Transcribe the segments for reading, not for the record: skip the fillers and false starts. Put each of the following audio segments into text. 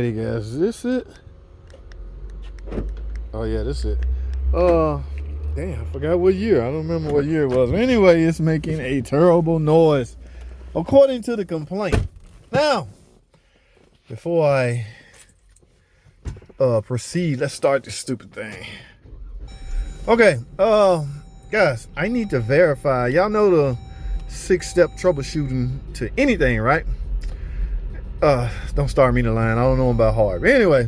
Alrighty, guys. Is this it? Oh yeah, this it. Damn, I forgot what year. I don't remember what year it was. Anyway, it's making a terrible noise, according to the complaint. Now, before I proceed, let's start this stupid thing. Okay, guys, I need to verify. Y'all know the 6-step troubleshooting to anything, right? Don't start me the line. I don't know about hard. But anyway,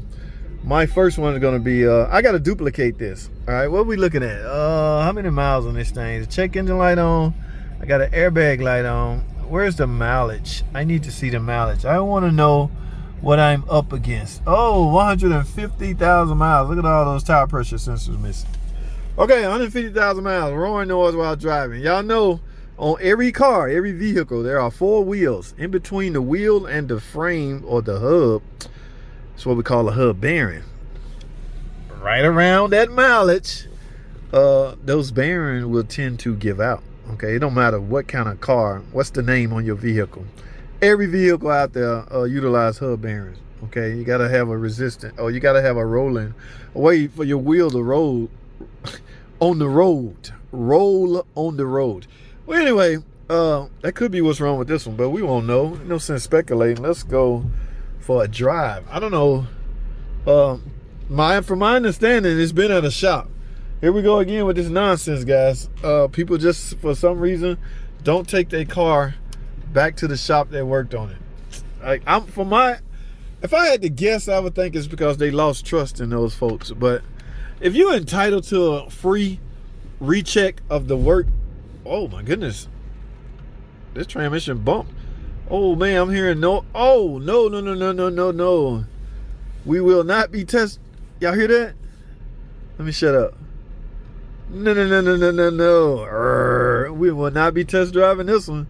my first one is gonna be I gotta duplicate this. All right, what are we looking at? How many miles on this thing? The check engine light on. I got an airbag light on. Where's the mileage? I need to see the mileage. I want to know what I'm up against. Oh, 150,000 miles. Look at all those tire pressure sensors missing. Okay, 150,000 miles. Roaring noise while driving. Y'all know on every car, every vehicle, there are 4 wheels. In between the wheel and the frame or the hub, it's what we call a hub bearing. Right around that mileage, those bearings will tend to give out. Okay, it don't matter what kind of car, what's the name on your vehicle. Every vehicle out there utilize hub bearings. Okay, you gotta have a resistant, or you gotta have a rolling way for your wheel to roll on the road. Roll on the road. Well, anyway, that could be what's wrong with this one, but we won't know. No sense speculating. Let's go for a drive. I don't know. From my understanding, it's been at a shop. Here we go again with this nonsense, guys. People just, for some reason, don't take their car back to the shop that worked on it. Like, if I had to guess, I would think it's because they lost trust in those folks. But if you're entitled to a free recheck of the work, oh my goodness, this transmission bumped. Oh man, I'm hearing no. Oh no. We will not be test. Y'all hear that? Let me shut up. No. We will not be test driving this one.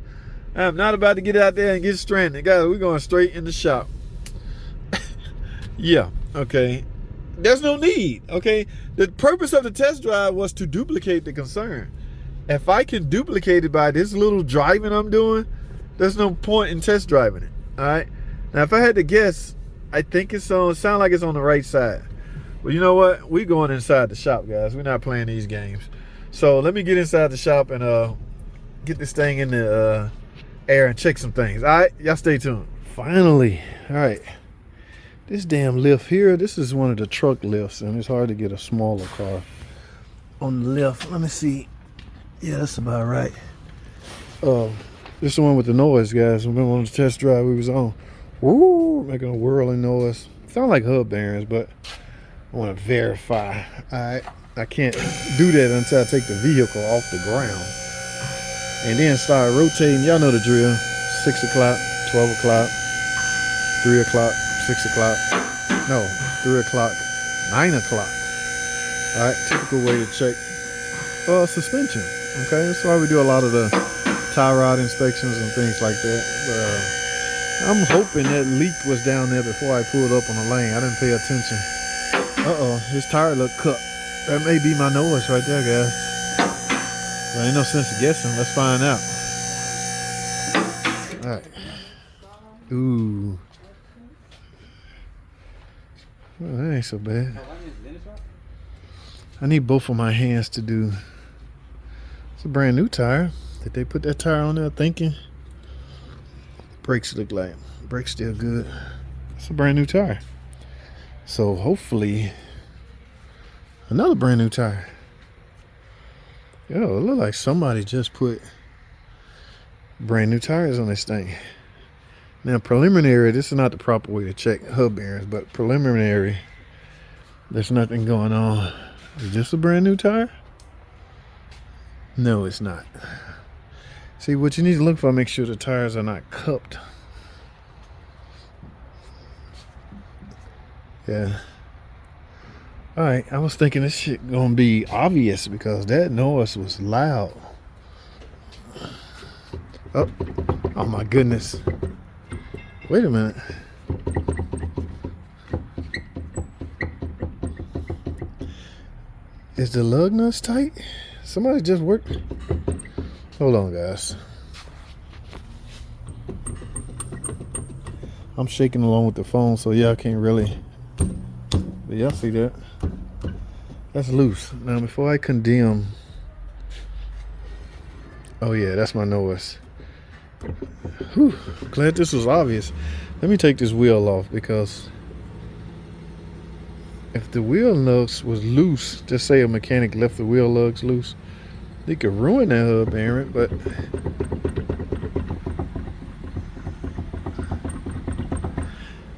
I'm not about to get out there and get stranded. Guys, we're going straight in the shop. Yeah, okay. There's no need, okay? The purpose of the test drive was to duplicate the concern. If I can duplicate it by this little driving I'm doing, there's no point in test driving it, all right? Now, if I had to guess, I think it's on, sound like it's on the right side. Well, you know what? We're going inside the shop, guys. We're not playing these games. So let me get inside the shop and get this thing in the air and check some things. All right, y'all stay tuned. Finally, all right. This damn lift here, this is one of the truck lifts, and it's hard to get a smaller car on the lift. Let me see. Yeah, that's about right. This is the one with the noise, guys. Remember on the test drive we was on? Woo, making a whirling noise. Sound like hub bearings, but I want to verify. All right, I can't do that until I take the vehicle off the ground and then start rotating. Y'all know the drill. 6 o'clock, 12 o'clock, 3 o'clock, 6 o'clock. No, 3 o'clock, 9 o'clock. All right, typical way to check suspension. Okay, that's why we do a lot of the tie rod inspections and things like that. But I'm hoping that leak was down there before I pulled up on the lane. I didn't pay attention. His tire looked cut. That may be my noise right there, guys. Well, ain't no sense of guessing. Let's find out. All right. Ooh. Well, that ain't so bad. I need both of my hands to do. It's a brand new tire. Did they put that tire on there thinking? Brakes look like. Brakes still good. It's a brand new tire. So hopefully, another brand new tire. Yo, it look like somebody just put brand new tires on this thing. Now preliminary, this is not the proper way to check hub bearings, but preliminary, there's nothing going on. Is this a brand new tire? No, it's not. See, what you need to look for, make sure the tires are not cupped. Yeah. All right, I was thinking this shit gonna be obvious because that noise was loud. Oh my goodness. Wait a minute. Is the lug nuts tight? Somebody just worked. Hold on, guys. I'm shaking along with the phone, so y'all can't really. But y'all see that? That's loose. Now, before I condemn. Oh yeah, that's my noise. Whew, glad this was obvious. Let me take this wheel off, because if the wheel lugs was loose, just say a mechanic left the wheel lugs loose, they could ruin that hub bearing. But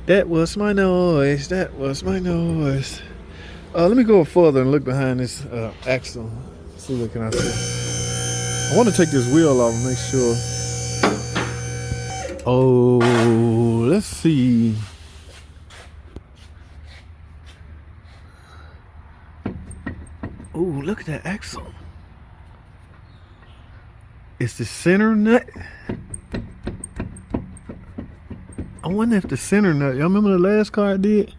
that was my noise. That was my noise. Let me go further and look behind this axle. See what can I see. I want to take this wheel off and make sure. Oh, let's see. Oh, look at that axle. It's the center nut. I wonder if the center nut, y'all remember the last car I did?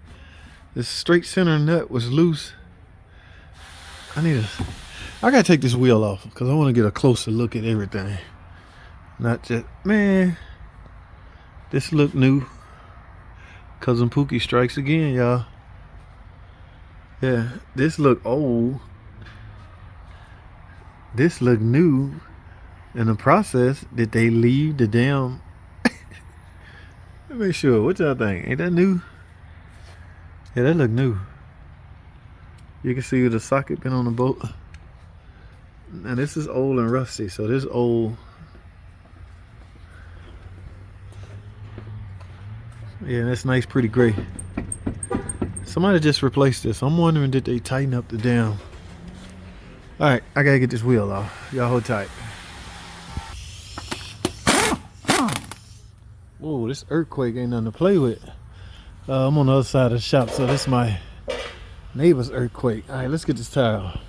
The straight center nut was loose. I gotta take this wheel off, because I want to get a closer look at everything. Not just, man, this look new. Cousin Pookie strikes again, y'all. Yeah, this look old. This look new. In the process, did they leave the damn... Let me make sure. What y'all think? Ain't that new? Yeah, that look new. You can see the socket been on the boat. And this is old and rusty, so this old. Yeah, that's nice, pretty gray. Somebody just replaced this. I'm wondering, did they tighten up the damn... Alright, I gotta get this wheel off. Y'all hold tight. Whoa, this earthquake ain't nothing to play with. I'm on the other side of the shop, so this is my neighbor's earthquake. Alright, let's get this tire off.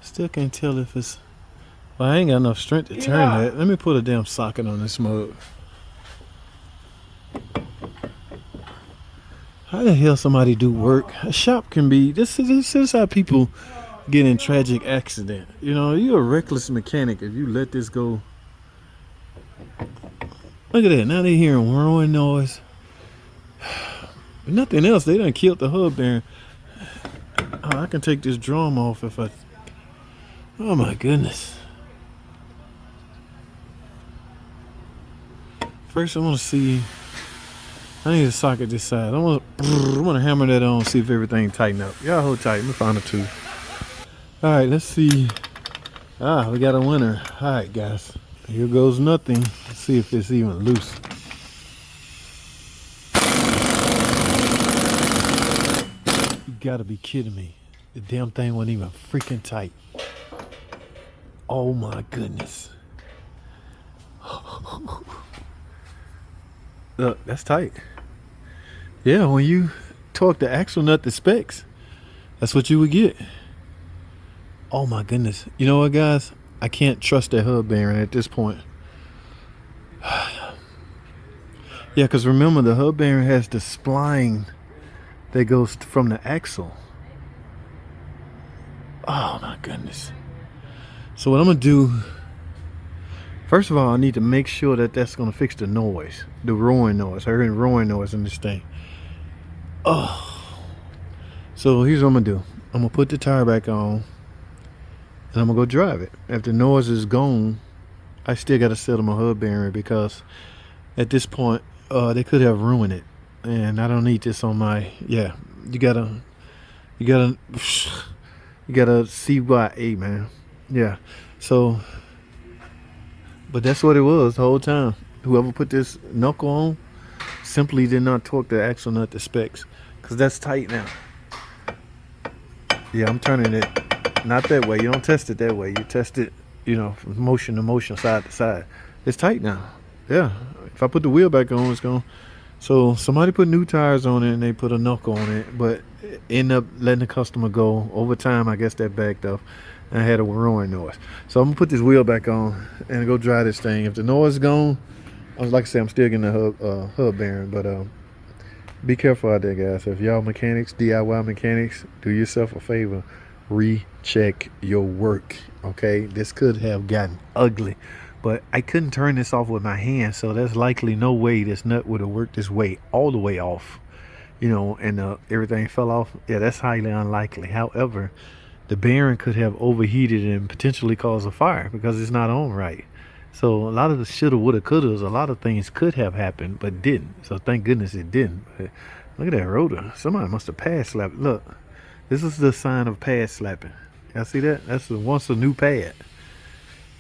Still can't tell if it's... Well, I ain't got enough strength to turn that. Let me put a damn socket on this mug. How the hell somebody do work? A shop can be... This is how people get in tragic accident. You know, you're a reckless mechanic if you let this go. Look at that. Now they hearing whirring noise. If nothing else, they done killed the hub bearing. Oh, I can take this drum off if I... Oh my goodness. First I want to see... I need to socket this side. I want to hammer that on, see if everything tighten up. Y'all hold tight. Let me find a tooth. All right, let's see. Ah, we got a winner. All right, guys. Here goes nothing. Let's see if it's even loose. You gotta be kidding me. The damn thing wasn't even freaking tight. Oh my goodness. Look, that's tight. Yeah, when you torque the axle nut to specs, that's what you would get. Oh my goodness. You know what, guys? I can't trust that hub bearing at this point. Yeah, because remember, the hub bearing has the spline that goes from the axle. Oh my goodness. So what I'm going to do, first of all, I need to make sure that that's going to fix the noise, the roaring noise. I heard roaring noise in this thing. Oh. So here's what I'm going to do. I'm going to put the tire back on, and I'm going to go drive it. If the noise is gone, I still got to settle my hub bearing, because at this point, they could have ruined it. And I don't need this on my, yeah, you gotta CYA, man. Yeah. So, but that's what it was the whole time. Whoever put this knuckle on simply did not torque the axle nut to specs, because that's tight now. Yeah, I'm turning it not that way. You don't test it that way. You test it, you know, from motion to motion, side to side. It's tight now. Yeah. If I put the wheel back on, it's gone. So somebody put new tires on it and they put a knuckle on it, but end up letting the customer go. Over time, I guess that backed up, and I had a roaring noise. So I'm gonna put this wheel back on and go drive this thing. If the noise is gone, like I said, I'm still getting the hub bearing, but Be careful out there, guys. If y'all mechanics, DIY mechanics, do yourself a favor. Recheck your work, okay? This could have gotten ugly, but I couldn't turn this off with my hand, so there's likely no way this nut would have worked this way all the way off, you know, and everything fell off. Yeah, that's highly unlikely. However, the bearing could have overheated and potentially caused a fire because it's not on right. So a lot of the shoulda, woulda, couldas, a lot of things could have happened, but didn't. So thank goodness it didn't. But look at that rotor. Somebody must have pad slapped. Look, this is the sign of pad slapping. Y'all see that? That's once a new pad.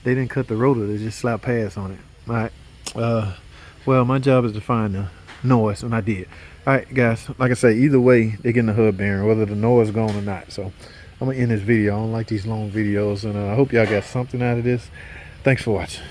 They didn't cut the rotor. They just slapped pads on it. All right. Well, my job is to find the noise, and I did. All right, guys. Like I say, either way, they're getting the hub bearing, whether the noise is gone or not. So I'm going to end this video. I don't like these long videos, and I hope y'all got something out of this. Thanks for watching.